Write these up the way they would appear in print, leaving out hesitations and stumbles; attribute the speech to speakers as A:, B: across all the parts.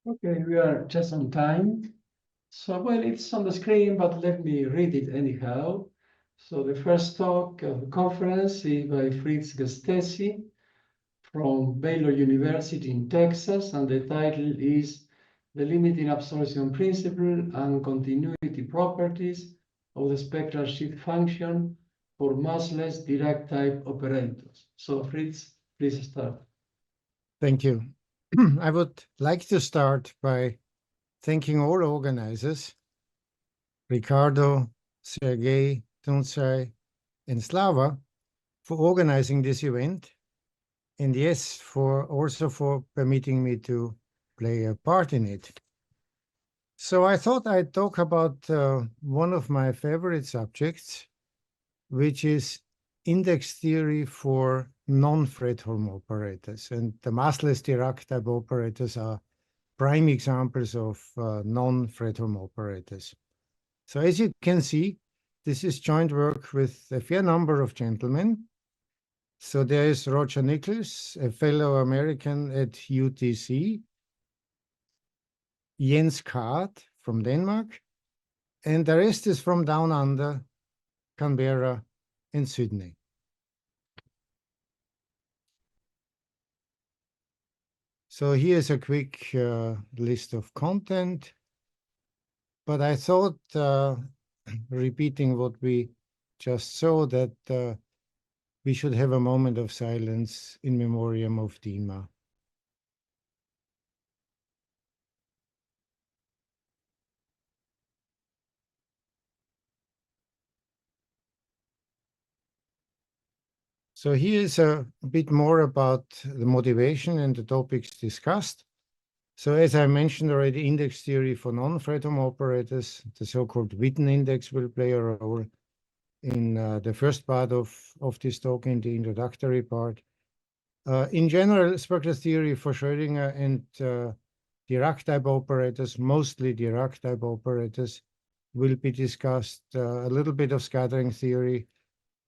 A: Okay, we are just on time. So, well, it's on the screen, but let me read it anyhow. So the first talk of the conference is by Fritz Gesztesy from Baylor University in Texas, and the title is The Limiting Absorption Principle and Continuity Properties of the Spectral Shift Function for Massless Dirac-Type Operators. So Fritz, please start.
B: Thank you. I would like to start by thanking all organizers, Ricardo, Sergey, Tunzai, and Slava, for organizing this event, and yes, also for permitting me to play a part in it. So I thought I'd talk about one of my favorite subjects, which is index theory for non-Fredholm operators. And the massless Dirac-type operators are prime examples of non-Fredholm operators. So as you can see, this is joint work with a fair number of gentlemen. So there is Roger Nichols, a fellow American at UTC, Jens Kaat from Denmark, and the rest is from down under, Canberra and Sydney. So here's a quick list of content, but I thought, repeating what we just saw, that we should have a moment of silence in memoriam of Dima. So here's a bit more about the motivation and the topics discussed. So as I mentioned already, index theory for non-Fredholm operators, the so-called Witten index, will play a role in the first part of this talk, in the introductory part. In general, spectral theory for Schrödinger and Dirac-type operators, mostly Dirac-type operators, will be discussed, a little bit of scattering theory,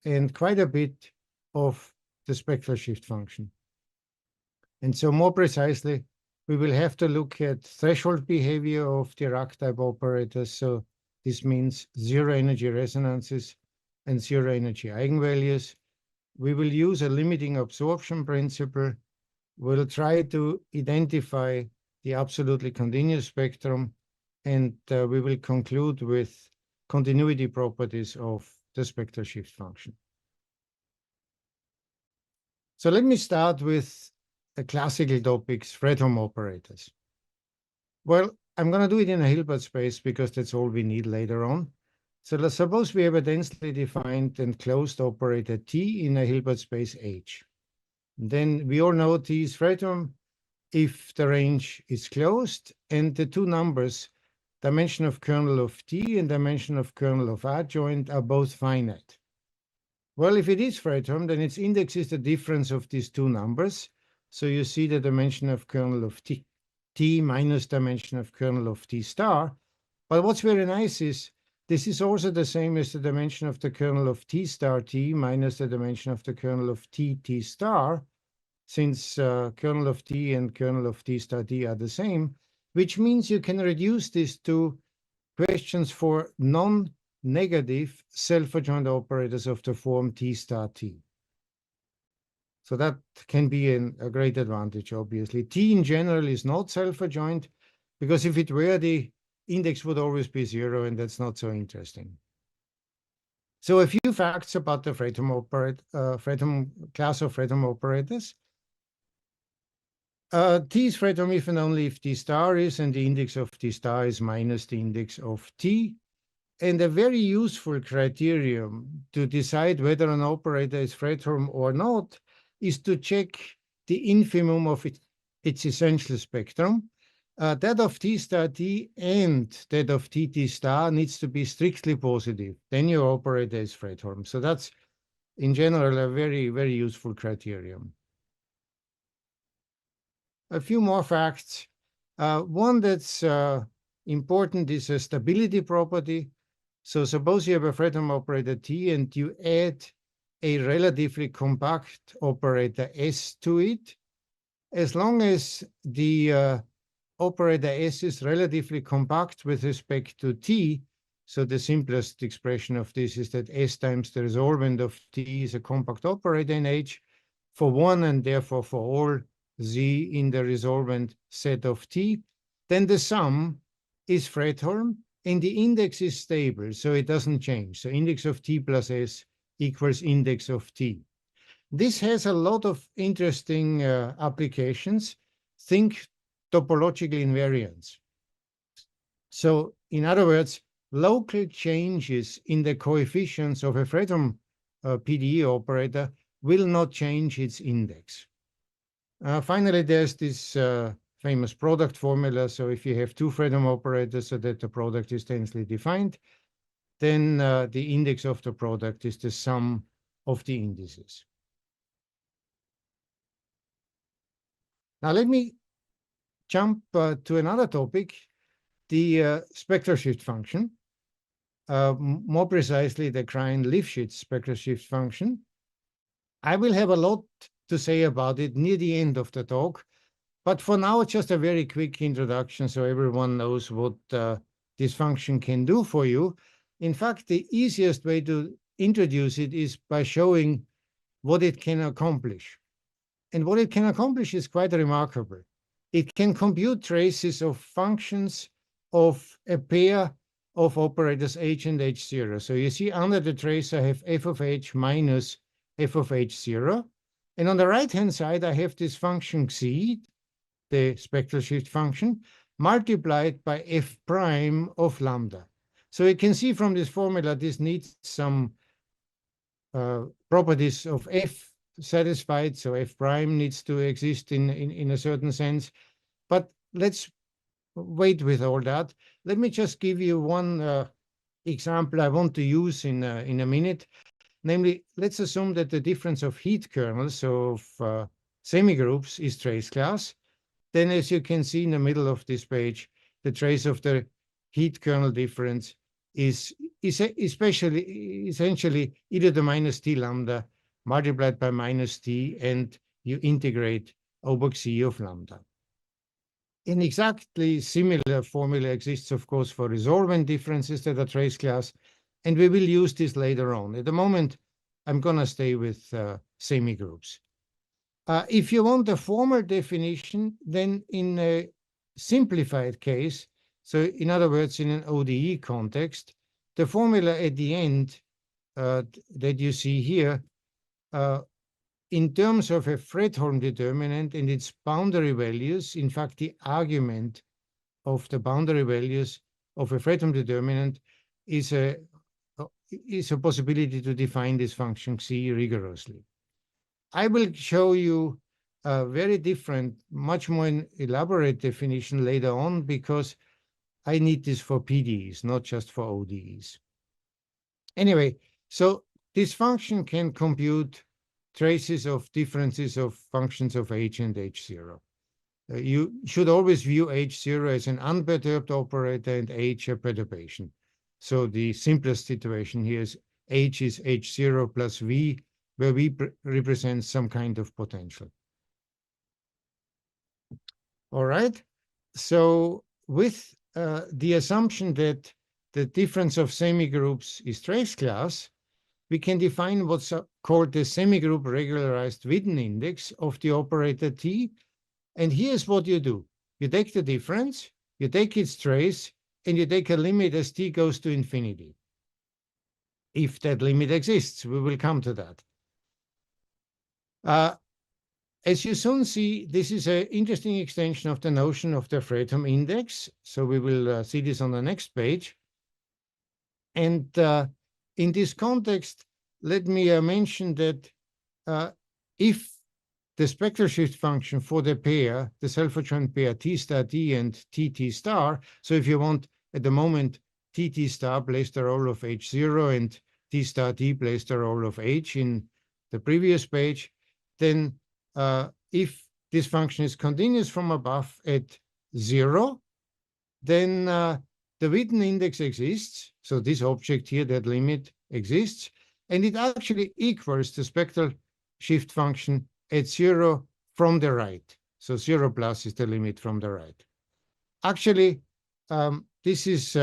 B: and quite a bit of the spectral shift function. And so more precisely, we will have to look at threshold behavior of Dirac-type operators. So this means zero energy resonances and zero energy eigenvalues. We will use a limiting absorption principle. We'll try to identify the absolutely continuous spectrum, and we will conclude with continuity properties of the spectral shift function. So let me start with the classical topics, Fredholm operators. Well, I'm going to do it in a Hilbert space because that's all we need later on. So let's suppose we have a densely defined and closed operator T in a Hilbert space H. Then we all know T is Fredholm if the range is closed and the two numbers, dimension of kernel of T and dimension of kernel of adjoint, are both finite. Well, if it is Fredholm, then its index is the difference of these two numbers. So you see the dimension of kernel of T minus dimension of kernel of T star. But what's very nice is this is also the same as the dimension of the kernel of T star T minus the dimension of the kernel of T star, since kernel of T and kernel of T star T are the same, which means you can reduce this to questions for non-negative self-adjoint operators of the form T star T. So that can be a great advantage, obviously. T in general is not self-adjoint, because if it were, the index would always be zero, and that's not so interesting. So a few facts about the Fredholm class of Fredholm operators. T is Fredholm if and only if T star is, and the index of T star is minus the index of T. And a very useful criterion to decide whether an operator is Fredholm or not is to check the infimum of its essential spectrum. That of T star T and that of T star needs to be strictly positive. Then your operator is Fredholm. So that's, in general, a very, very useful criterion. A few more facts. One that's important is a stability property. So suppose you have a Fredholm operator T and you add a relatively compact operator S to it. As long as the operator S is relatively compact with respect to T. So the simplest expression of this is that S times the resolvent of T is a compact operator in H for one and therefore for all Z in the resolvent set of T. Then the sum is Fredholm and the index is stable, so it doesn't change. So index of T plus S equals index of T. This has a lot of interesting applications. Think topological invariance. So in other words, local changes in the coefficients of a Fredholm PDE operator will not change its index. Finally, there's this famous product formula. So if you have two Fredholm operators so that the product is tensely defined, then the index of the product is the sum of the indices. Now let me jump to another topic, the spectral shift function, more precisely the Krein-Lifshitz spectral shift function. I will have a lot to say about it near the end of the talk, but for now, just a very quick introduction so everyone knows what this function can do for you. In fact, the easiest way to introduce it is by showing what it can accomplish. And what it can accomplish is quite remarkable. It can compute traces of functions of a pair of operators H and H0. So you see under the trace, I have f of H minus f of H0. And on the right-hand side, I have this function xi, the spectral shift function, multiplied by f prime of lambda. So you can see from this formula, this needs some properties of f satisfied. So f prime needs to exist in a certain sense. But let's wait with all that. Let me just give you one example I want to use in a minute. Namely, let's assume that the difference of heat kernels, so of semigroups, is trace class. Then, as you can see in the middle of this page, the trace of the heat kernel difference is essentially e to the minus t lambda multiplied by minus t, and you integrate over xi of lambda. An exactly similar formula exists, of course, for resolvent differences that are trace class, and we will use this later on. At the moment, I'm going to stay with semigroups. If you want a formal definition, then in a simplified case, so in other words, in an ODE context, the formula at the end that you see here, in terms of a Fredholm determinant and its boundary values, in fact, the argument of the boundary values of a Fredholm determinant is a possibility to define this function xi rigorously. I will show you a very different, much more elaborate definition later on, because I need this for PDEs, not just for ODEs. Anyway, so this function can compute traces of differences of functions of H and H0. You should always view H0 as an unperturbed operator and H a perturbation. So the simplest situation here is H is H0 plus V, where V represents some kind of potential. All right. So with the assumption that the difference of semigroups is trace class, we can define what's called the semigroup regularized Witten index of the operator T. And here's what you do. You take the difference, you take its trace, and you take a limit as T goes to infinity. If that limit exists, we will come to that. As you soon see, this is an interesting extension of the notion of the Fredholm index. So we will see this on the next page. And in this context, let me mention that if the spectral shift function for the pair, the self-adjoint pair T star T and TT star, so if you want, at the moment, TT star plays the role of H0 and T star T plays the role of H in the previous page, then if this function is continuous from above at 0, then the Witten index exists. So this object here, that limit exists, and it actually equals the spectral shift function at 0 from the right. So 0 plus is the limit from the right. Actually, this is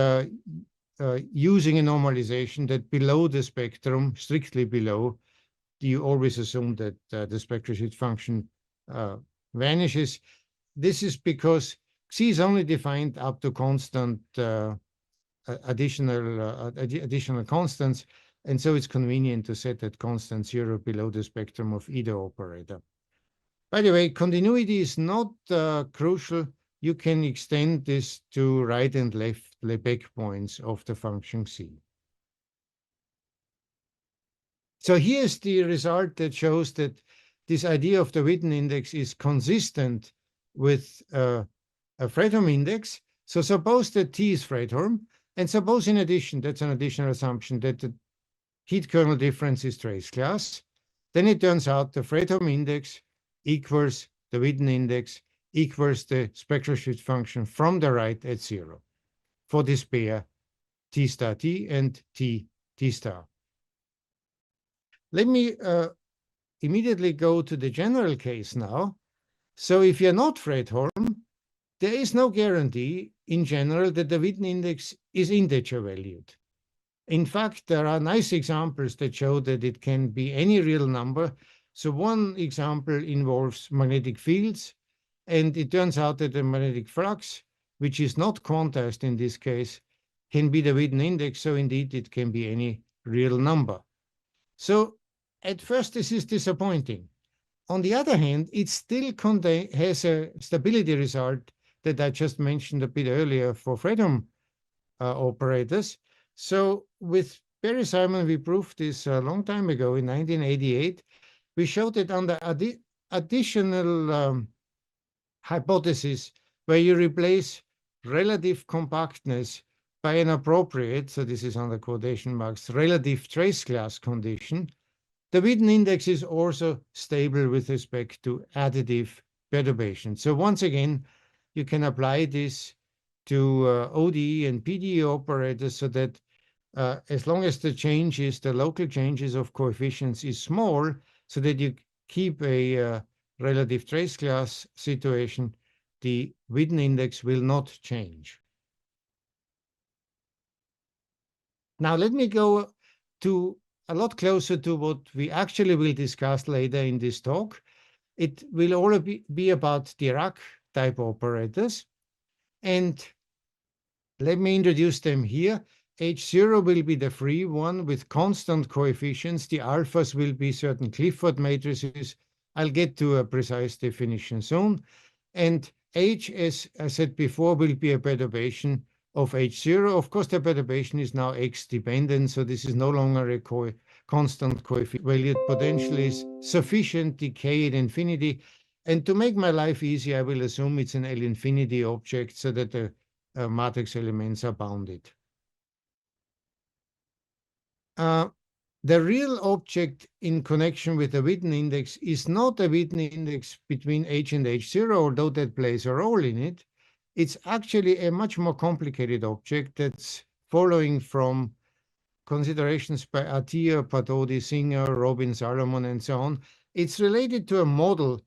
B: using a normalization that below the spectrum, strictly below, you always assume that the spectral shift function vanishes. This is because Xi is only defined up to constant additional constants, and so it's convenient to set that constant 0 below the spectrum of either operator. By the way, continuity is not crucial. You can extend this to right and left Lebesgue points of the function Xi. So here's the result that shows that this idea of the Witten index is consistent with a Fredholm index. So suppose that T is Fredholm, and suppose in addition, that's an additional assumption, that the heat kernel difference is trace class. Then it turns out the Fredholm index equals the Witten index equals the spectral shift function from the right at 0 for this pair T star T and T star. Let me immediately go to the general case now. So if you're not Fredholm, there is no guarantee in general that the Witten index is integer valued. In fact, there are nice examples that show that it can be any real number. So one example involves magnetic fields, and it turns out that the magnetic flux, which is not quantized in this case, can be the Witten index. So indeed, it can be any real number. So at first, this is disappointing. On the other hand, it still has a stability result that I just mentioned a bit earlier for Fredholm operators. So with Barry Simon, we proved this a long time ago in 1988. We showed that under additional hypothesis where you replace relative compactness by an appropriate, so this is under quotation marks, relative trace class condition, the Witten index is also stable with respect to additive perturbation. So once again, you can apply this to ODE and PDE operators so that as long as the changes, the local changes of coefficients is small, so that you keep a relative trace class situation, the Witten index will not change. Now let me go to a lot closer to what we actually will discuss later in this talk. It will all be about Dirac-type operators. And let me introduce them here. H0 will be the free one with constant coefficients. The alphas will be certain Clifford matrices. I'll get to a precise definition soon. And H, as I said before, will be a perturbation of H0. Of course, the perturbation is now X dependent, so this is no longer a constant coefficient. Valued potential is sufficient decay at infinity. And to make my life easy, I will assume it's an L infinity object so that the matrix elements are bounded. The real object in connection with the Witten index is not a Witten index between H and H0, although that plays a role in it. It's actually a much more complicated object that's following from considerations by Atiyah, Padodi, Singer, Robin, Salomon, and so on. It's related to a model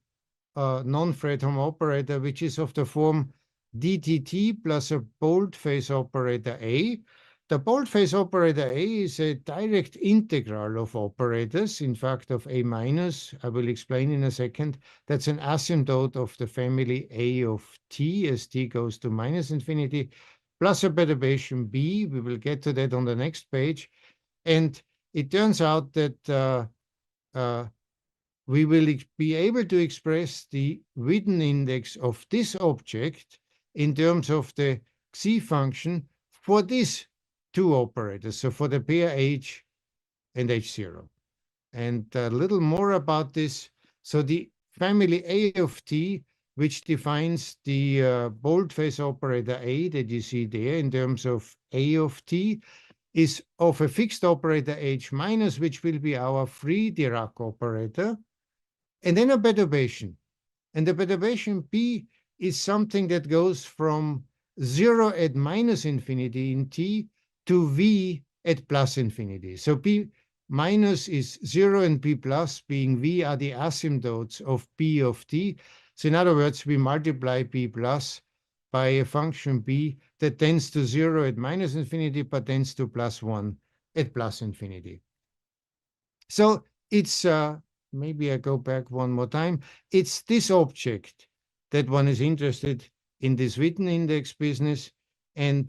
B: non-Fredholm operator, which is of the form DTT plus a boldface operator A. The boldface operator A is a direct integral of operators, in fact, of A minus. I will explain in a second. That's an asymptote of the family A of T as T goes to minus infinity, plus a perturbation B. We will get to that on the next page. And it turns out that we will be able to express the Witten index of this object in terms of the Xi function for these two operators, so for the pair H and H0. And a little more about this. So the family A of T, which defines the boldface operator A that you see there in terms of A of T, is of a fixed operator H minus, which will be our free Dirac operator, and then a perturbation. And the perturbation P is something that goes from 0 at minus infinity in T to V at plus infinity. So P minus is 0 and P plus being V are the asymptotes of P of T. So in other words, we multiply P plus by a function b that tends to 0 at minus infinity, but tends to +1 at plus infinity. So it's, maybe I go back one more time. It's this object that one is interested in this Witten index business. And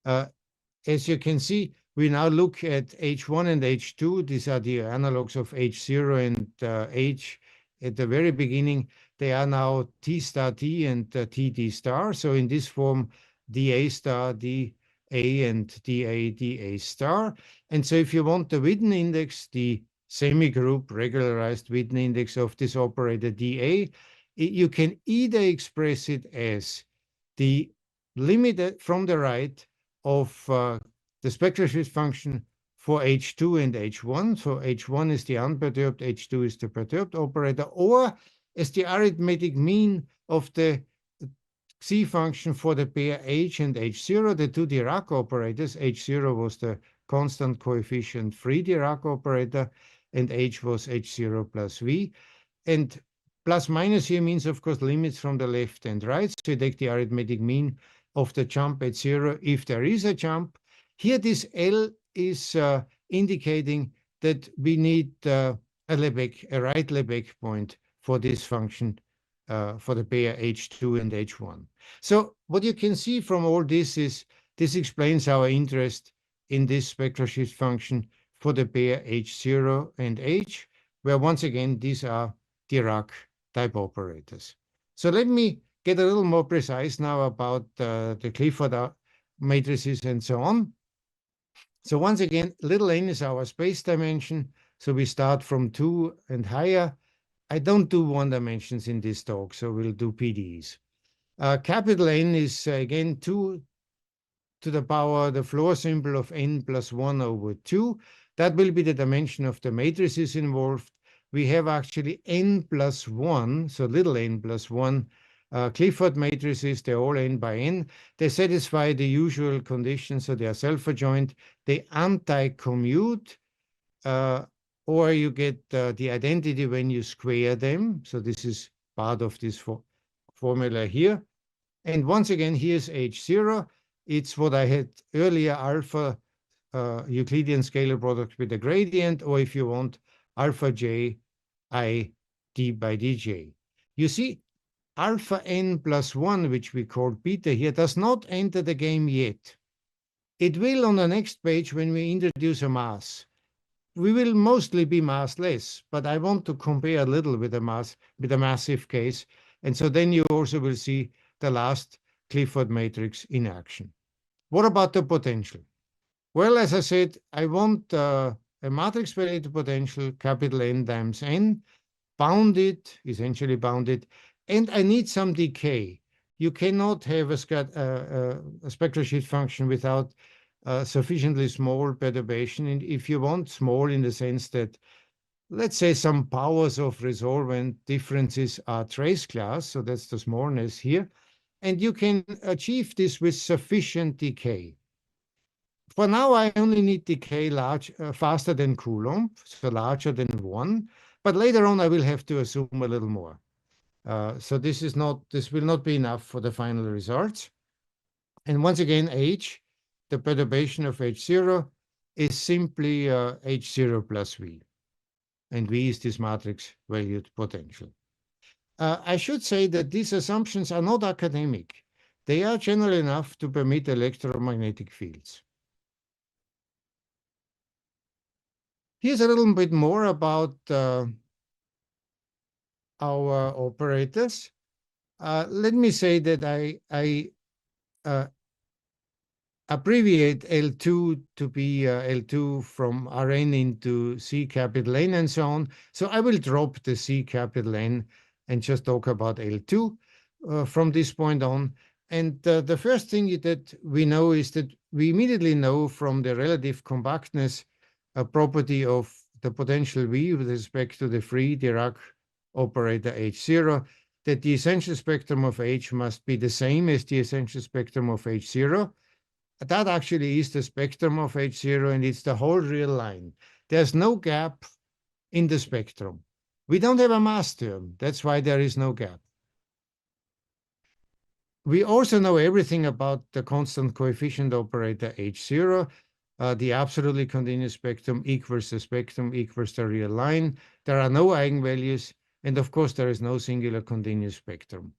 B: as you can see, we now look at H1 and H2. These are the analogs of H0 and H at the very beginning. They are now T star T and TD star. So in this form, dA star, dA and dA, dA star. And so if you want the Witten index, the semigroup regularized Witten index of this operator dA, you can either express it as the limit from the right of the spectral shift function for H2 and H1. So H1 is the unperturbed, H2 is the perturbed operator, or as the arithmetic mean of the C function for the pair H and H0, the two Dirac operators. H0 was the constant coefficient free Dirac operator, and H was H0 plus V. And plus minus here means, of course, limits from the left and right. So you take the arithmetic mean of the jump at 0 if there is a jump. Here, this L is indicating that we need a right Lebesgue point for this function for the pair H2 and H1. So what you can see from all this is this explains our interest in this spectral shift function for the pair H0 and H, where once again, these are Dirac-type operators. So let me get a little more precise now about the Clifford matrices and so on. So once again, little n is our space dimension. So we start from 2 and higher. I don't do one dimensions in this talk, so we'll do PDEs. Capital N is again 2 to the power, the floor symbol of n plus 1 over 2. That will be the dimension of the matrices involved. We have actually n plus 1, so little n plus 1 Clifford matrices. They're all n by n. They satisfy the usual conditions, so they are self-adjoint. They anti-commute, or you get the identity when you square them. So this is part of this formula here. And once again, here's H0. It's what I had earlier, alpha Euclidean scalar product with a gradient, or if you want, alpha j I d by dj. You see, alpha n plus 1, which we call beta here, does not enter the game yet. It will on the next page when we introduce a mass. We will mostly be massless, but I want to compare a little with a massive case. And so then you also will see the last Clifford matrix in action. What about the potential? Well, as I said, I want a matrix-related potential, capital N times n, bounded, essentially bounded, and I need some decay. You cannot have a spectral shift function without sufficiently small perturbation. And if you want small in the sense that, let's say, some powers of resolvent differences are trace class, so that's the smallness here, and you can achieve this with sufficient decay. For now, I only need decay faster than Coulomb, so larger than 1, but later on I will have to assume a little more. So this will not be enough for the final results. And once again, H, the perturbation of H0, is simply H0 plus V. And V is this matrix valued potential. I should say that these assumptions are not academic. They are general enough to permit electromagnetic fields. Here's a little bit more about our operators. Let me say that I abbreviate L2 to be L2 from Rn into C capital N and so on. So I will drop the C capital N and just talk about L2 from this point on. And the first thing that we know is that we immediately know from the relative compactness property of the potential V with respect to the free Dirac operator H0, that the essential spectrum of H must be the same as the essential spectrum of H0. That actually is the spectrum of H0, and it's the whole real line. There's no gap in the spectrum. We don't have a mass term. That's why there is no gap. we also know everything about the constant coefficient operator H0. The absolutely continuous spectrum equals the spectrum equals the real line. There are no eigenvalues, and of course, there is no singular continuous spectrum.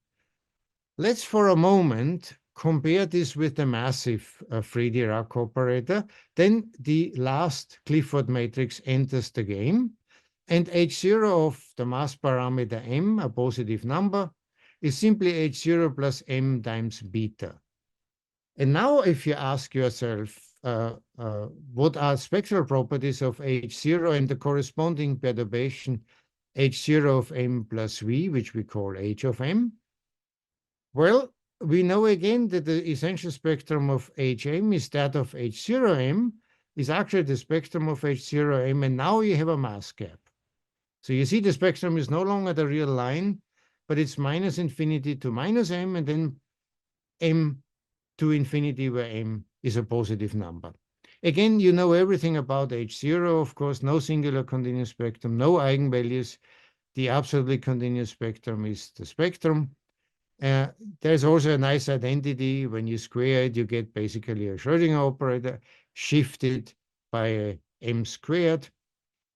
B: Let's for a moment compare this with the massive free Dirac operator. Then the last Clifford matrix enters the game, and H0 of the mass parameter m, a positive number, is simply H0 plus m times beta. And now if you ask yourself, what are spectral properties of H0 and the corresponding perturbation H0 of m plus v, which we call H of m? Well, we know again that the essential spectrum of Hm is that of H0m, is actually the spectrum of H0m, and now you have a mass gap. So you see the spectrum is no longer the real line, but it's minus infinity to minus m, and then m to infinity, where m is a positive number. Again, you know everything about H0, of course, no singular continuous spectrum, no eigenvalues. The absolutely continuous spectrum is the spectrum. There's also a nice identity. When you square it, you get basically a Schrödinger operator shifted by a m squared.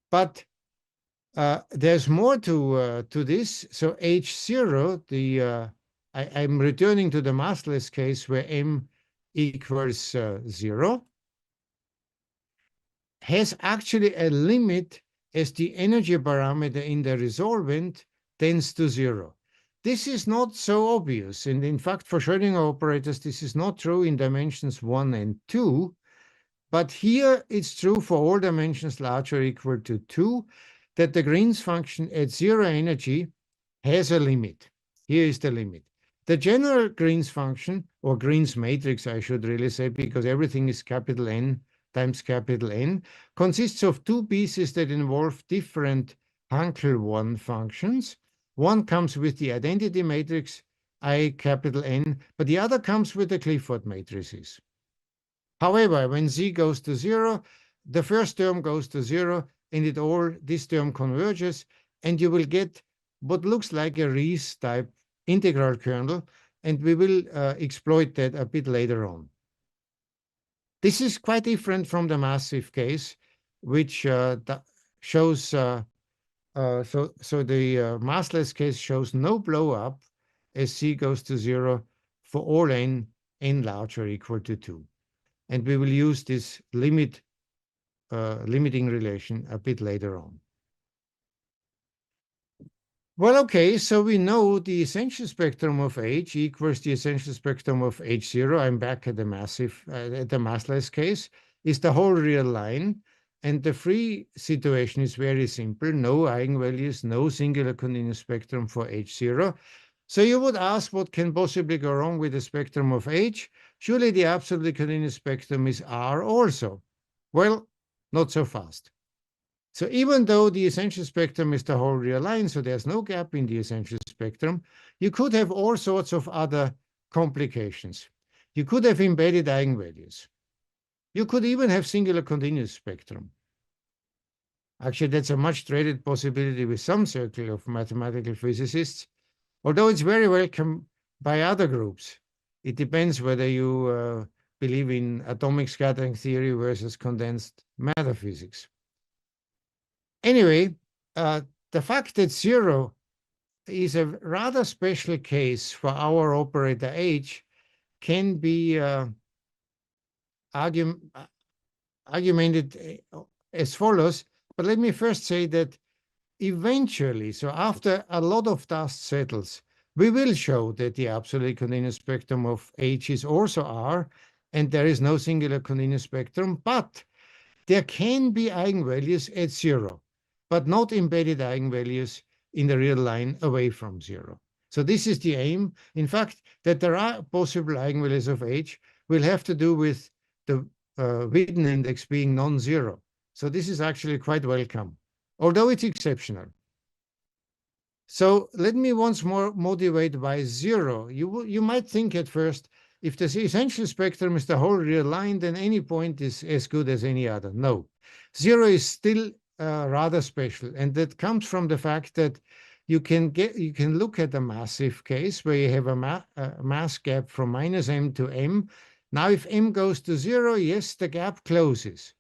B: But there's more to this. So H0, I'm returning to the massless case where m equals 0, has actually a limit as the energy parameter in the resolvent tends to 0. This is not so obvious, and in fact, for Schrödinger operators, this is not true in dimensions 1 and 2, but here it's true for all dimensions larger or equal to 2, that the Green's function at 0 energy has a limit. Here is the limit. The general Green's function, or Green's matrix, I should really say, because everything is capital N times capital N, consists of two pieces that involve different Hankel 1 functions. One comes with the identity matrix, I capital N, but the other comes with the Clifford matrices. However, when z goes to 0, the first term goes to 0, and this term converges, and you will get what looks like a Riese-type integral kernel, and we will exploit that a bit later on. This is quite different from the massive case, which shows, so the massless case shows no blow up as c goes to 0 for all n larger or equal to 2. And we will use this limiting relation a bit later on. Well, okay, so we know the essential spectrum of H equals the essential spectrum of H0. I'm back at the massless case, is the whole real line. And the free situation is very simple. No eigenvalues, no singular continuous spectrum for H0. So you would ask, what can possibly go wrong with the spectrum of H? Surely the absolutely continuous spectrum is R also. Well, not so fast. So even though the essential spectrum is the whole real line, so there's no gap in the essential spectrum, you could have all sorts of other complications. You could have embedded eigenvalues. You could even have singular continuous spectrum. Actually, that's a much traded possibility with some circle of mathematical physicists, although it's very welcome by other groups. It depends whether you believe in atomic scattering theory versus condensed matter physics. Anyway, the fact that 0 is a rather special case for our operator H can be argumented as follows. But let me first say that eventually, so after a lot of dust settles, we will show that the absolutely continuous spectrum of H is also R, and there is no singular continuous spectrum, but there can be eigenvalues at 0. But not embedded eigenvalues in the real line away from 0. So this is the aim. In fact, that there are possible eigenvalues of H will have to do with the Witten index being non-zero. So this is actually quite welcome, although it's exceptional. So let me once more motivate why 0. You might think at first, if the essential spectrum is the whole real line, then any point is as good as any other. No, 0 is still rather special, and that comes from the fact that you can look at a massive case where you have a mass gap from minus m to m. Now, if m goes to 0, yes, the gap closes.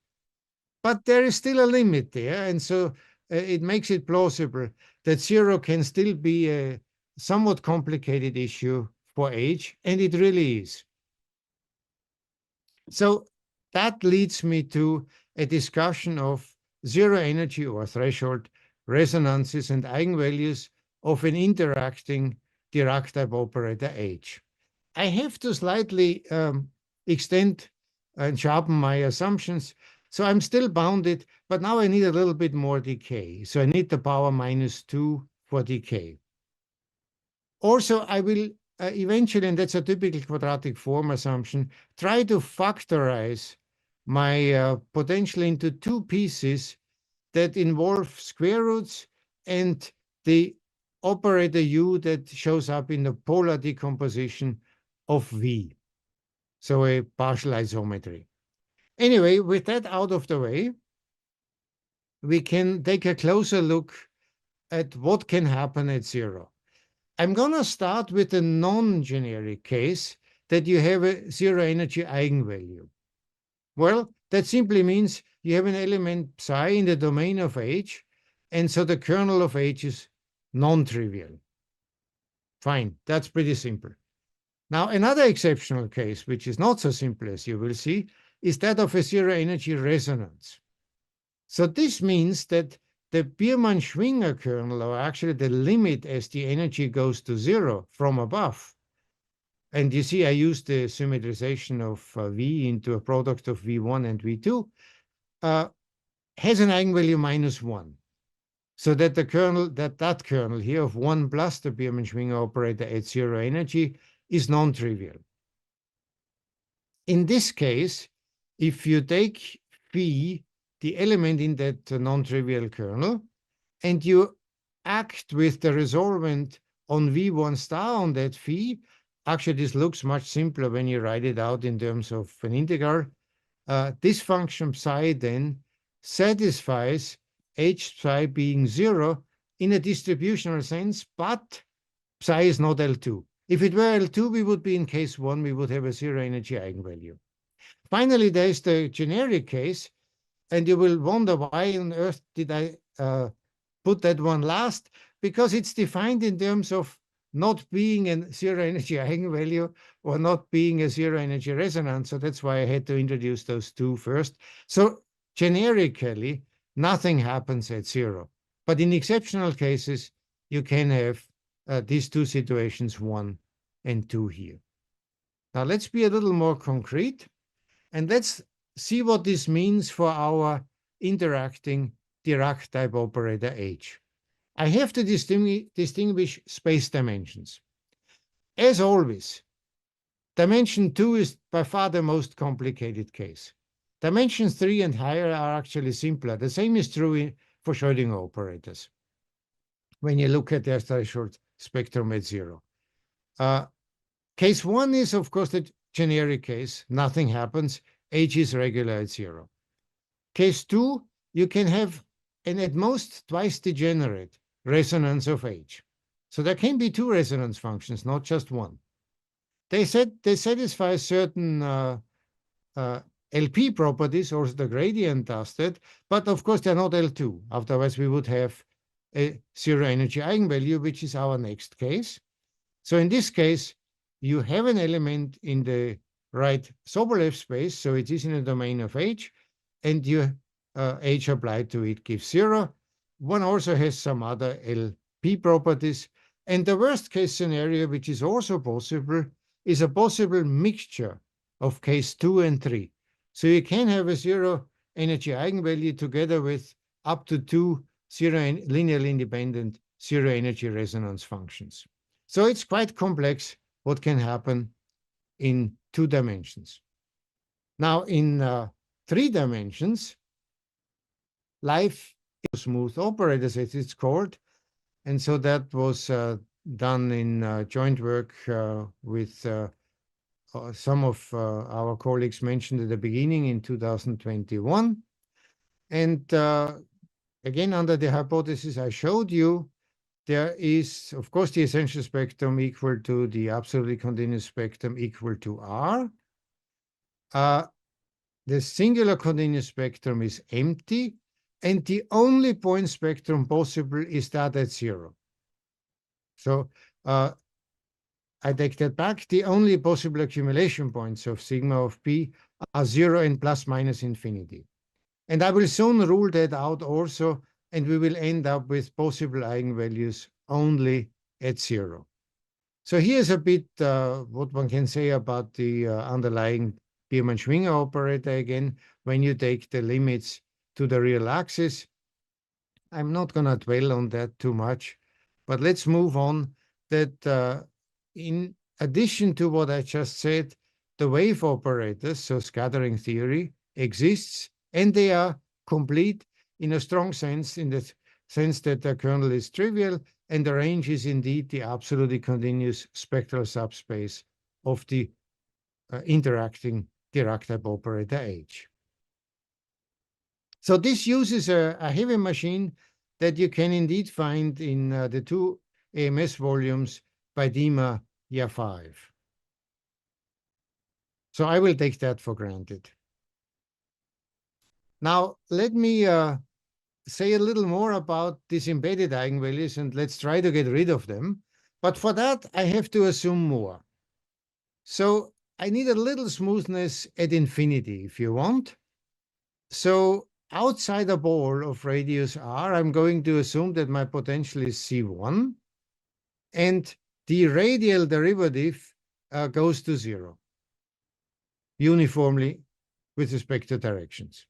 B: But there is still a limit there, and so it makes it plausible that 0 can still be a somewhat complicated issue for H, and it really is. So that leads me to a discussion of zero energy or threshold resonances and eigenvalues of an interacting Dirac-type operator H. I have to slightly extend and sharpen my assumptions. So I'm still bounded, but now I need a little bit more decay. So I need the power -2 for decay. Also, I will eventually, and that's a typical quadratic form assumption, try to factorize my potential into two pieces that involve square roots and the operator U that shows up in the polar decomposition of V. So a partial isometry. Anyway, with that out of the way, we can take a closer look at what can happen at 0. I'm going to start with a non-generic case that you have a zero energy eigenvalue. Well, that simply means you have an element psi in the domain of H, and so the kernel of H is non-trivial. Fine, that's pretty simple. Now, another exceptional case, which is not so simple as you will see, is that of a zero energy resonance. So this means that the Biermann-Schwinger kernel, or actually the limit as the energy goes to 0 from above, and you see I used the symmetrization of V into a product of V1 and V2, has an eigenvalue -1. So that the kernel, that kernel here of 1 plus the Biermann-Schwinger operator at 0 energy is non-trivial. In this case, if you take phi, the element in that non-trivial kernel, and you act with the resolvent on V1 star on that phi, actually this looks much simpler when you write it out in terms of an integral. This function psi then satisfies H psi being 0 in a distributional sense, but psi is not L2. If it were L2, we would be in case 1, we would have a zero energy eigenvalue. Finally, there is the generic case, and you will wonder why on earth did I put that one last? Because it's defined in terms of not being a zero energy eigenvalue or not being a zero energy resonance. So that's why I had to introduce those two first. So generically, nothing happens at 0. But in exceptional cases, you can have these two situations, 1 and 2 here. Now let's be a little more concrete, and let's see what this means for our interacting Dirac-type operator H. I have to distinguish space dimensions. As always, dimension 2 is by far the most complicated case. Dimensions 3 and higher are actually simpler. The same is true for Schrödinger operators when you look at their threshold spectrum at 0. Case 1 is, of course, the generic case. Nothing happens. H is regular at 0. Case 2, you can have an at most twice degenerate resonance of H. So there can be two resonance functions, not just one. They satisfy certain LP properties, or the gradient does that, but of course they're not L2. Otherwise, we would have a zero energy eigenvalue, which is our next case. So in this case, you have an element in the right Sobolev space, so it is in a domain of H, and you H applied to it gives 0. One also has some other LP properties. And the worst case scenario, which is also possible, is a possible mixture of case 2 and 3. So you can have a zero energy eigenvalue together with up to 2 linearly independent zero energy resonance functions. So it's quite complex what can happen in 2 dimensions. Now, in 3 dimensions, life is smooth operators, as it's called. And so that was done in joint work with some of our colleagues mentioned at the beginning in 2021. And again, under the hypothesis I showed you, there is, of course, the essential spectrum equal to the absolutely continuous spectrum equal to R. The singular continuous spectrum is empty, and the only point spectrum possible is that at 0. So I take that back. The only possible accumulation points of sigma of p are 0 and plus minus infinity. And I will soon rule that out also, and we will end up with possible eigenvalues only at 0. So here's a bit what one can say about the underlying Biermann-Schwinger operator again, when you take the limits to the real axis. I'm not going to dwell on that too much, but let's move on. That in addition to what I just said, the wave operators, so scattering theory, exists, and they are complete in a strong sense, in the sense that the kernel is trivial, and the range is indeed the absolutely continuous spectral subspace of the interacting Dirac-Type operator H. So this uses a heavy machine that you can indeed find in the 2 AMS volumes by Dima year 5. So I will take that for granted. Now, let me say a little more about these embedded eigenvalues, and let's try to get rid of them. But for that, I have to assume more. So I need a little smoothness at infinity, if you want. So outside a ball of radius r, I'm going to assume that my potential is C1, and the radial derivative goes to 0 uniformly with respect to directions.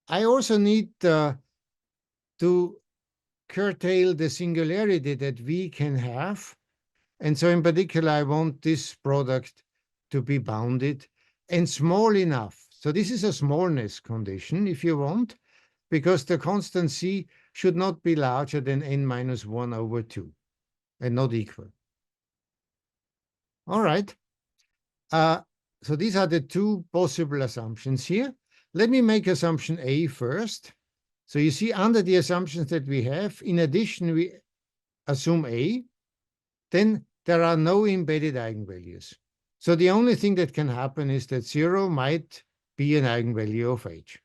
B: I also need to curtail the singularity that V can have. And so in particular, I want this product to be bounded and small enough. So this is a smallness condition, if you want, because the constant C should not be larger than n minus 1 over 2 and not equal. All right. So these are the 2 possible assumptions here. Let me make assumption A first. So you see, under the assumptions that we have, in addition, we assume A, then there are no embedded eigenvalues. So the only thing that can happen is that 0 might be an eigenvalue of H.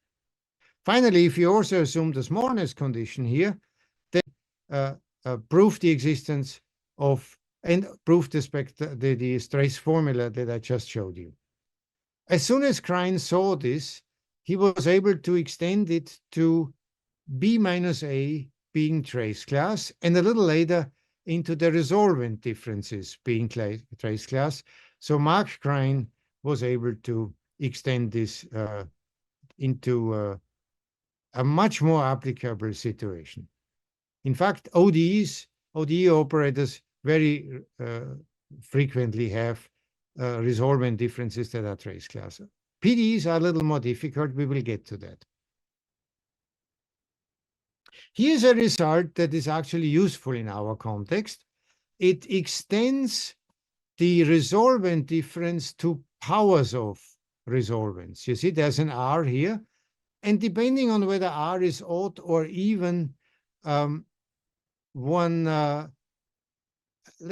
B: Finally, if you also assume the smallness condition here, then prove the existence of, and prove the trace formula that I just showed you. As soon as Krein saw this, he was able to extend it to B minus A being trace class, and a little later into the resolvent differences being trace class. So Mark Krein was able to extend this into a much more applicable situation. In fact, ODE operators very frequently have resolvent differences that are trace class. PDEs are a little more difficult. We will get to that. Here's a result that is actually useful in our context. It extends the resolvent difference to powers of resolvents. You see, there's an R here. And depending on whether R is odd or even, let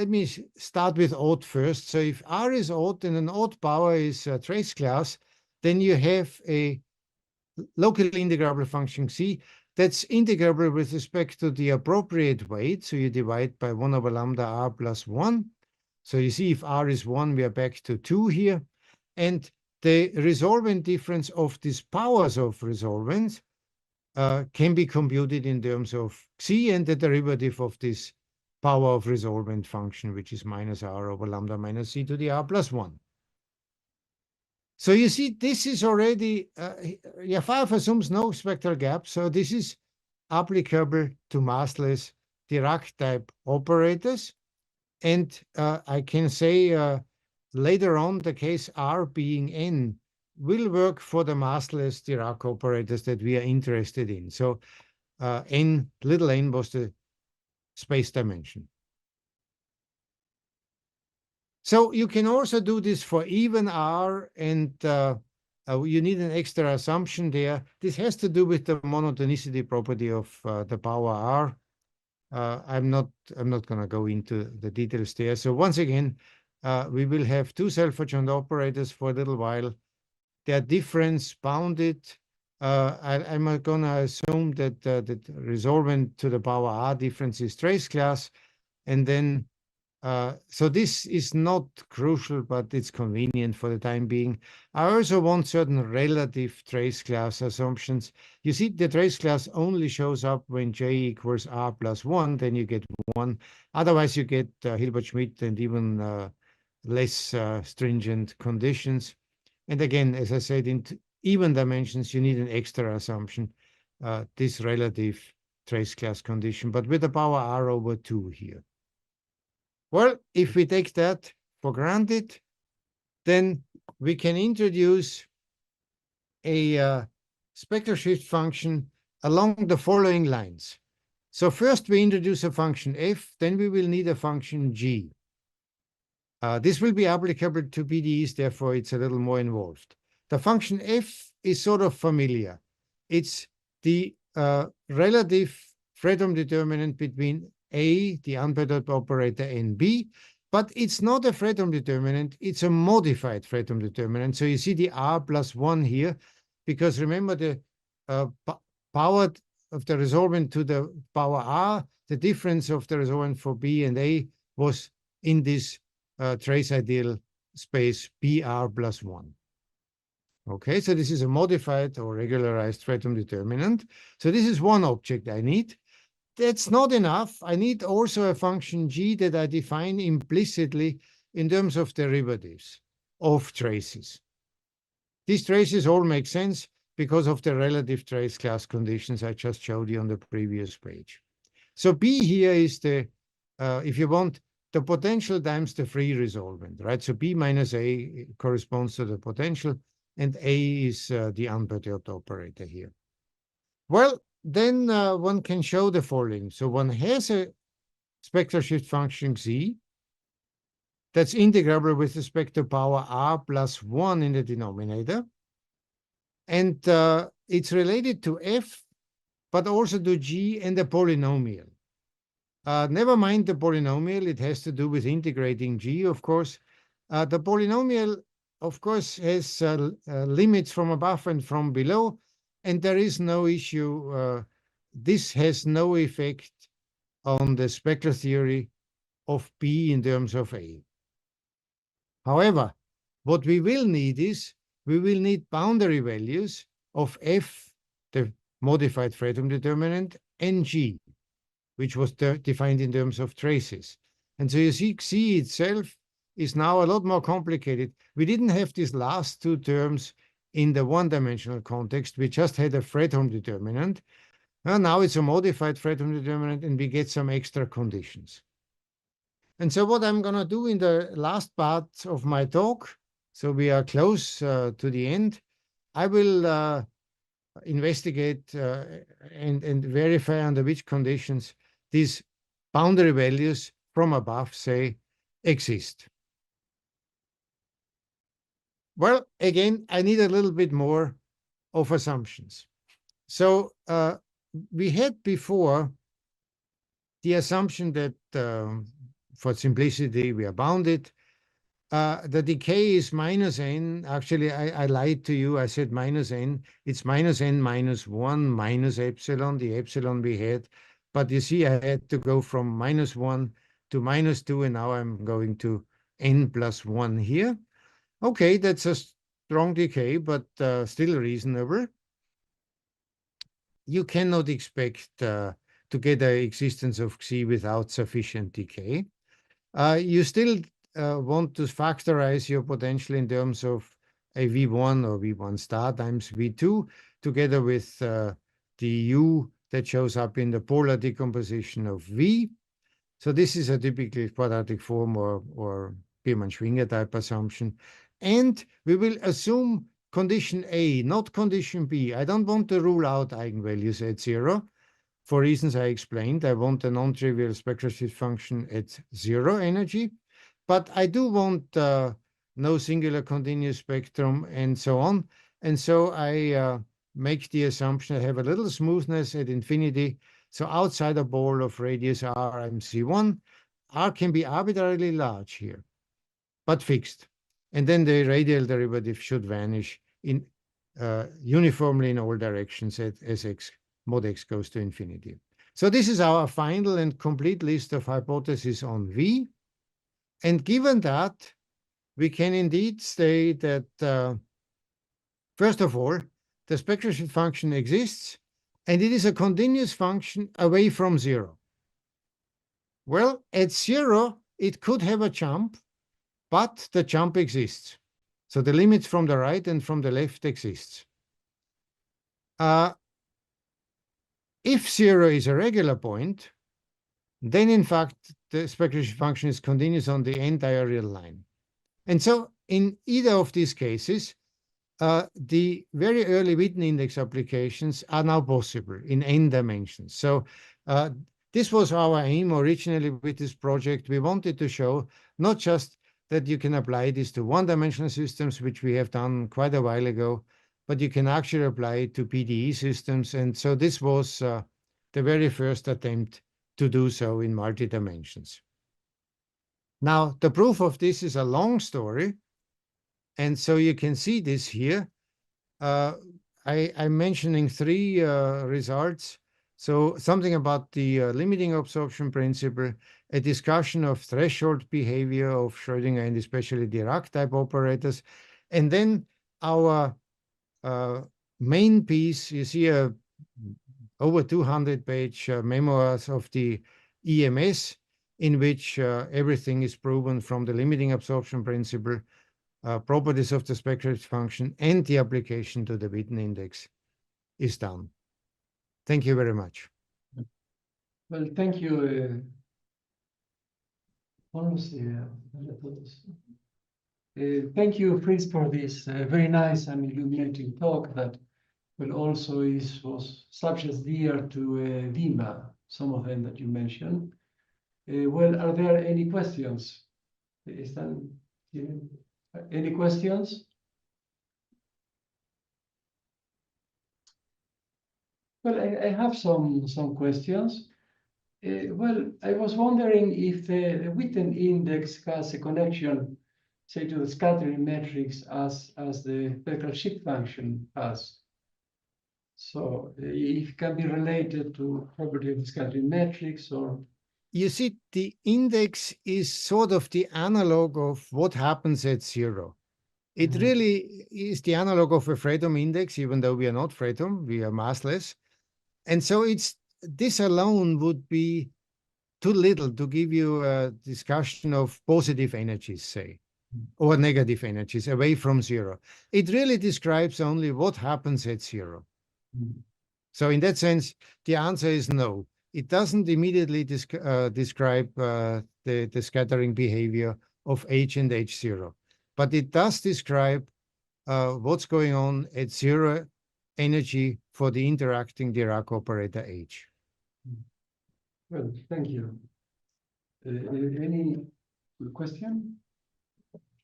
B: me start with odd first. So if R is odd and an odd power is a trace class, then you have a locally integrable function C that's integrable with respect to the appropriate weight. So you divide by 1 over lambda R plus 1. So you see, if R is 1, we are back to 2 here. And the resolvent difference of these powers of resolvents can be computed in terms of C and the derivative of this power of resolvent function, which is minus R over lambda minus C to the R plus 1. So you see, this is already, year 5 assumes no spectral gap. So this is applicable to massless Dirac-type operators. And I can say later on, the case R being N will work for the massless Dirac operators that we are interested in. So N, little n was the space dimension. So you can also do this for even R, and you need an extra assumption there. This has to do with the monotonicity property of the power R. I'm not going to go into the details there. So once again, we will have two self-adjoint operators for a little while. Their difference bounded. I'm going to assume that the resolvent to the power R difference is trace class, and then so this is not crucial, but it's convenient for the time being. I also want certain relative trace class assumptions. You see, the trace class only shows up when J equals R plus 1, then you get 1. Otherwise, you get Hilbert-Schmidt and even less stringent conditions. And again, as I said, in even dimensions, you need an extra assumption, this relative trace class condition, but with the power R over 2 here. Well, if we take that for granted, then we can introduce a spectral shift function along the following lines. So first we introduce a function f, then we will need a function g. This will be applicable to PDEs, therefore it's a little more involved. The function f is sort of familiar. It's the relative Fredholm determinant between A, the unperturbed operator, and B, but it's not a Fredholm determinant, it's a modified Fredholm determinant. So you see the R plus 1 here, because remember the power of the resolvent to the power R, the difference of the resolvent for B and A was in this trace ideal space BR plus 1. Okay, so this is a modified or regularized Fredholm determinant. So this is one object I need. That's not enough. I need also a function g that I define implicitly in terms of derivatives of traces. These traces all make sense because of the relative trace class conditions I just showed you on the previous page. So B here is the, if you want, the potential times the free resolvent, right? So B minus A corresponds to the potential, and A is the unperturbed operator here. Well, then one can show the following. So one has a spectral shift function Z that's integrable with respect to power R plus 1 in the denominator. And it's related to F, but also to G and the polynomial. Never mind the polynomial. It has to do with integrating G, of course. The polynomial, of course, has limits from above and from below. And there is no issue. This has no effect on the spectral theory of B in terms of A. However, what we will need is we will need boundary values of F, the modified Fredholm determinant, and G, which was defined in terms of traces. And so you see, C itself is now a lot more complicated. We didn't have these last two terms in the one-dimensional context. We just had a Fredholm determinant. Now it's a modified Fredholm determinant, and we get some extra conditions. And so what I'm going to do in the last part of my talk, so we are close to the end, I will investigate and verify under which conditions these boundary values from above, say, exist. Well, again, I need a little bit more of assumptions. So we had before the assumption that for simplicity, we are bounded. The decay is minus n. Actually, I lied to you. I said minus n. It's minus n minus 1 minus epsilon, the epsilon we had. But you see, I had to go from minus 1 to minus 2, and now I'm going to n plus 1 here. Okay, that's a strong decay, but still reasonable. You cannot expect to get the existence of Xi without sufficient decay. You still want to factorize your potential in terms of a V1 or V1 star times V2 together with the U that shows up in the polar decomposition of V. So this is a typical quadratic form or Biermann-Schwinger type assumption. And we will assume condition A, not condition B. I don't want to rule out eigenvalues at 0. For reasons I explained, I want a non-trivial spectral shift function at 0 energy, but I do want no singular continuous spectrum and so on. And so I make the assumption I have a little smoothness at infinity So outside a ball of radius r, MC1, r can be arbitrarily large here, but fixed. And then the radial derivative should vanish in uniformly in all directions as x mod x goes to infinity. So this is our final and complete list of hypotheses on V. And given that, we can indeed state that, first of all, the spectral shift function exists, and it is a continuous function away from zero. Well, at zero, it could have a jump, but the jump exists. So the limits from the right and from the left exists. If zero is a regular point, then in fact, the spectral shift function is continuous on the entire real line. And so in either of these cases, the very early Witten index applications are now possible in n dimensions. So this was our aim originally with this project. We wanted to show not just that you can apply this to one-dimensional systems, which we have done quite a while ago, but you can actually apply it to PDE systems. And so this was the very first attempt to do so in multi-dimensions. Now, the proof of this is a long story. And so you can see this here. I'm mentioning three results. So something about the limiting absorption principle, a discussion of threshold behavior of Schrödinger and especially Dirac-type operators. And then our main piece, you see over 200-page memoirs of the EMS, in which everything is proven from the limiting absorption principle, properties of the spectral function, and the application to the Witten index is done. Thank you very much.
A: Well, thank you. Thank you, Fritz, for this very nice and illuminating talk that also was subject dear to Dima, some of them that you mentioned. Well, are there any questions? Any questions? Well, I have some questions. Well, I was wondering if the Witten index has a connection, say, to the scattering matrix as the spectral shift function has. So if it can be related to property of the scattering matrix, or
B: you see, the index is sort of the analog of what happens at zero. It really is the analog of a Fredholm index, even though we are not Fredholm, we are massless. And so this alone would be too little to give you a discussion of positive energies, say, or negative energies away from zero. It really describes only what happens at zero. So in that sense, the answer is no. It doesn't immediately describe the scattering behavior of H and H0, but it does describe what's going on at zero energy for the interacting Dirac operator H.
A: Well, thank you. Any question?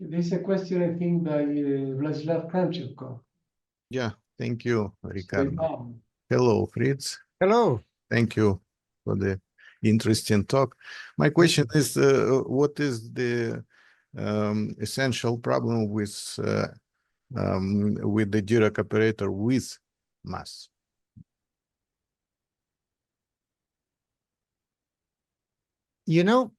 A: There's a question, I think, by Vladislav Kramchenko.
C: Yeah, thank you, Ricardo. Hello, Fritz.
B: Hello.
C: Thank you for the interesting talk. My question is, what is the essential problem with the Dirac operator with mass?
B: You know,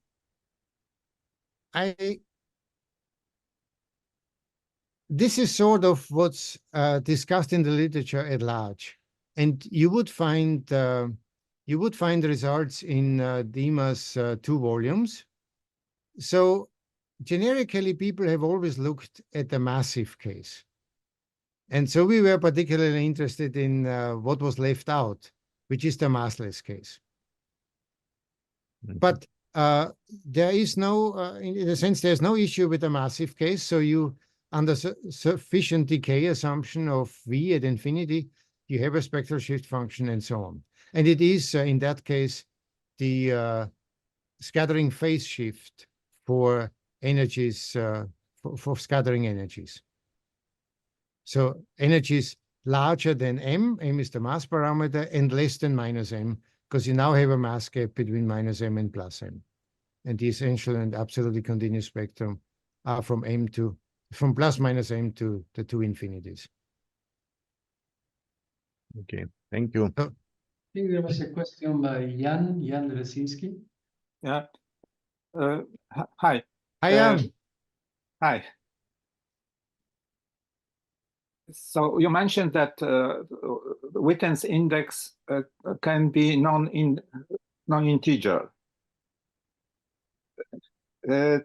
B: this is sort of what's discussed in the literature at large, and you would find results in Dima's 2 volumes. So generically, people have always looked at the massive case, and so we were particularly interested in what was left out, which is the massless case. But there is no, in a sense, there's no issue with the massive case. So you, under sufficient decay assumption of V at infinity, you have a spectral shift function and so on. And it is, in that case, the scattering phase shift for energies, for scattering energies. So energies larger than m is the mass parameter, and less than -m because you now have a mass gap between minus m and plus m. And the essential and absolutely continuous spectrum are from plus minus m to the two infinities.
C: Okay, thank you.
A: I think there was a question by Jan Resinski.
D: Yeah. Hi.
B: Hi, Jan.
D: Hi. So you mentioned that Witten's index can be non-integer.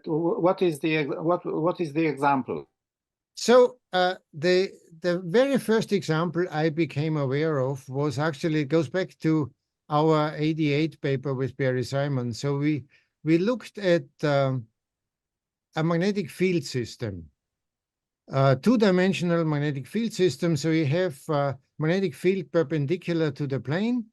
D: What is the example?
B: So the very first example I became aware of was actually, it goes back to our 88 paper with Barry Simon. So we looked at a magnetic field system, two-dimensional magnetic field system. So you have magnetic field perpendicular to the plane,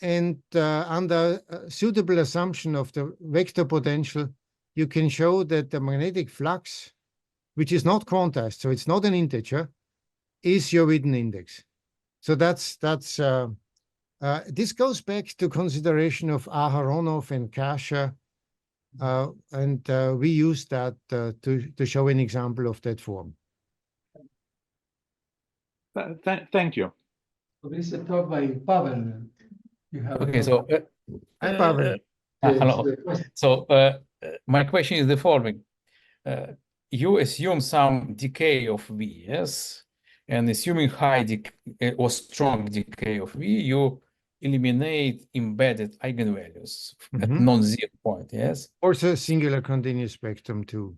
B: and under a suitable assumption of the vector potential, you can show that the magnetic flux, which is not quantized, so it's not an integer, is your Witten index. So this goes back to consideration of Aharonov and Kasha, and we use that to show an example of that form.
D: Thank you.
A: So this is a talk by Pavel. You have
E: Okay, so
B: Hi, Pavel.
E: hello. So my question is the following. You assume some decay of V, yes? And assuming high decay or strong decay of V, you eliminate embedded eigenvalues at non-zero point, yes?
B: Also singular continuous spectrum too.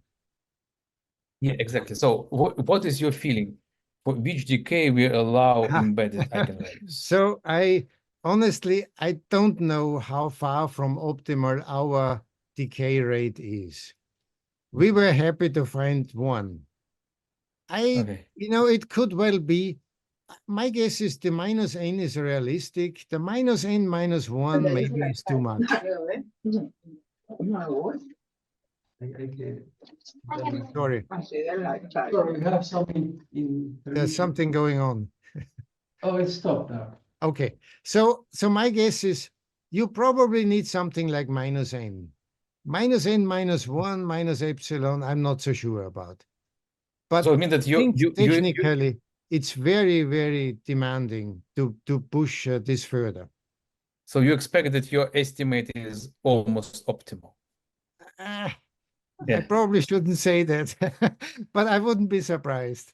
E: Yeah, exactly. So what is your feeling? For which decay we allow embedded eigenvalues?
B: So honestly, I don't know how far from optimal our decay rate is. We were happy to find one. It could well be, my guess is the minus n is realistic. The minus n minus 1 maybe is too much. Sorry.
A: Sorry, we have something in.
B: There's something going on.
A: Oh, it stopped now.
B: Okay, so my guess is you probably need something like minus n. Minus n minus 1 minus epsilon, I'm not so sure about. But
E: so I mean that
B: technically, it's very, very demanding to push this further.
E: So you expect that your estimate is almost optimal?
B: I probably shouldn't say that, but I wouldn't be surprised.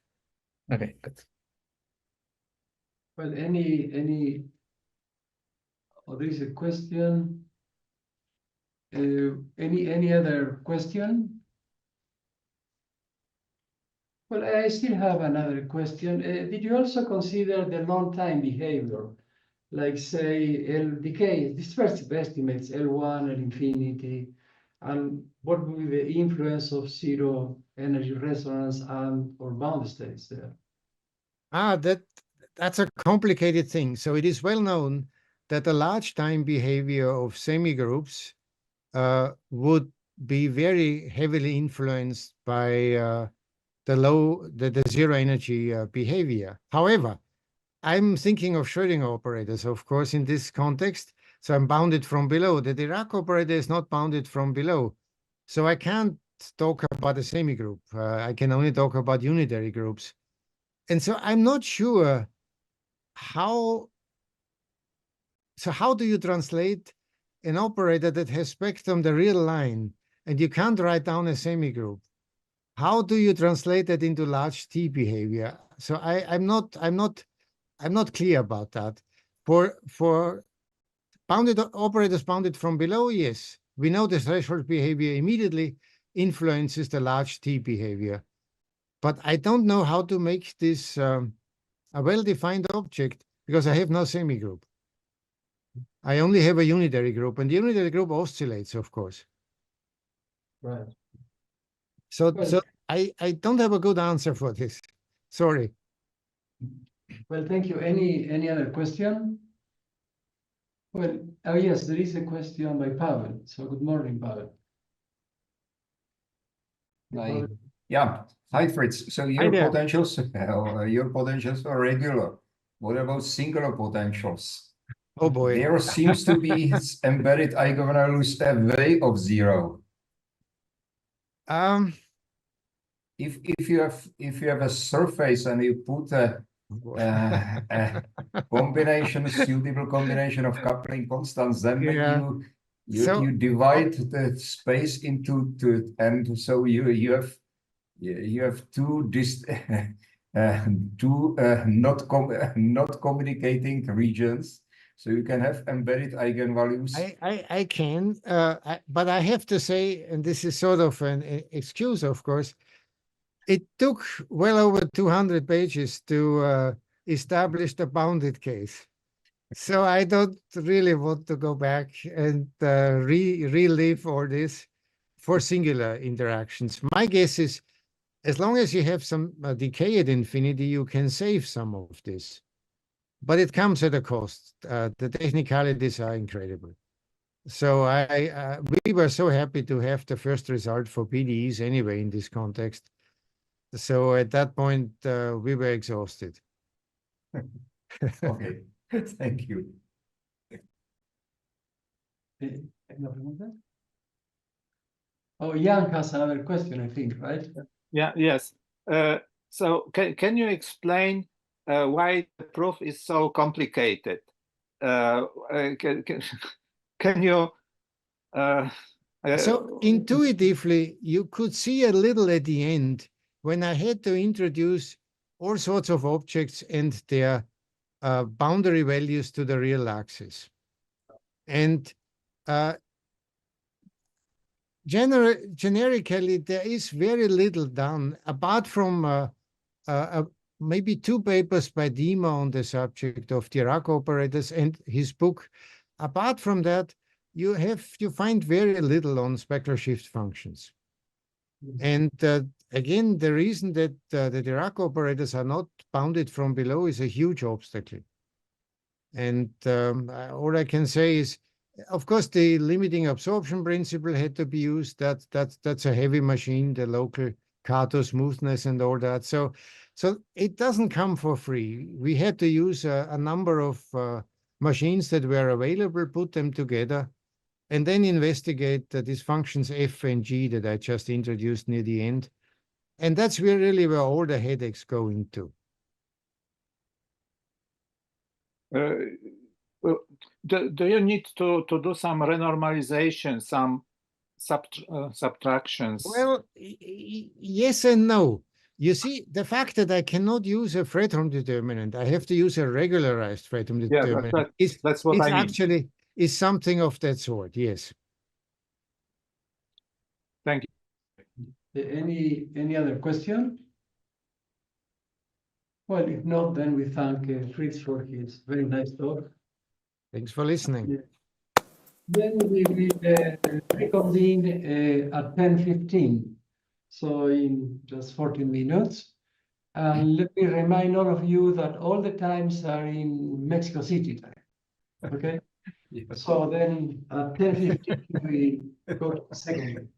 E: Okay, good.
A: Well, there is a question. Any other question? Well, I still have another question. Did you also consider the long time behavior? Like say L decay, dispersive estimates, L1, L infinity, and what would be the influence of zero energy resonance and or bound states there?
B: That's a complicated thing. So it is well known that a large time behavior of semigroups would be very heavily influenced by the zero energy behavior. However, I'm thinking of Schrödinger operators, of course, in this context. So I'm bounded from below. The Dirac operator is not bounded from below. So I can't talk about a semigroup. I can only talk about unitary groups. And so I'm not sure how do you translate an operator that has spectrum the real line, and you can't write down a semigroup? How do you translate that into large T behavior? So I'm not clear about that. For bounded operators bounded from below, yes, we know the threshold behavior immediately influences the large T behavior. But I don't know how to make this a well-defined object because I have no semigroup. I only have a unitary group, and the unitary group oscillates, of course.
A: Right.
B: So I don't have a good answer for this. Sorry.
A: Well, thank you. Any other question? Well, oh yes, there is a question by Pavel. So good morning, Pavel.
F: Hi. Yeah. Hi, Fritz. So
B: Hi there.
F: your potentials are regular. What about singular potentials?
B: Oh boy.
F: There seems to be embedded eigenvalues away of zero. If you have a surface and you put a suitable combination of coupling constants, then
B: Yeah.
F: you divide the space into two, and so you have two not communicating regions. So you can have embedded eigenvalues.
B: I can, but I have to say, and this is sort of an excuse, of course, it took well over 200 pages to establish the bounded case. So I don't really want to go back and relive all this for singular interactions. My guess is, as long as you have some decay at infinity, you can save some of this. But it comes at a cost. The technicalities are incredible. So we were so happy to have the first result for PDEs anyway in this context. So at that point, we were exhausted.
F: Okay, thank you.
A: Oh, Jan has another question, I think, right?
D: Yeah, yes. So can you explain why the proof is so complicated? Can you?
B: So intuitively, you could see a little at the end when I had to introduce all sorts of objects and their boundary values to the real axis. And generically, there is very little done, apart from maybe 2 papers by Dima on the subject of Dirac operators and his book. Apart from that, you find very little on spectral shift functions. And again, the reason that the Dirac operators are not bounded from below is a huge obstacle. And all I can say is, of course, the limiting absorption principle had to be used. That's a heavy machine, the local Ricardo smoothness and all that. So it doesn't come for free. We had to use a number of machines that were available, put them together, and then investigate these functions f and g that I just introduced near the end. And that's really where all the headaches go into.
D: Do you need to do some renormalization, some subtractions?
B: Well, yes and no. You see, the fact that I cannot use a Fredholm determinant, I have to use a regularized Fredholm determinant.
D: That's what I mean.
B: Actually is something of that sort, yes.
D: Thank you.
A: Any other question? Well, if not, then we thank Fritz for his very nice talk.
B: Thanks for listening.
A: Yeah. Then we will reconvene at 10:15, so in just 14 minutes. And let me remind all of you that all the times are in Mexico City time. Okay?
F: Yes.
A: So then at 10:15 we go to the second.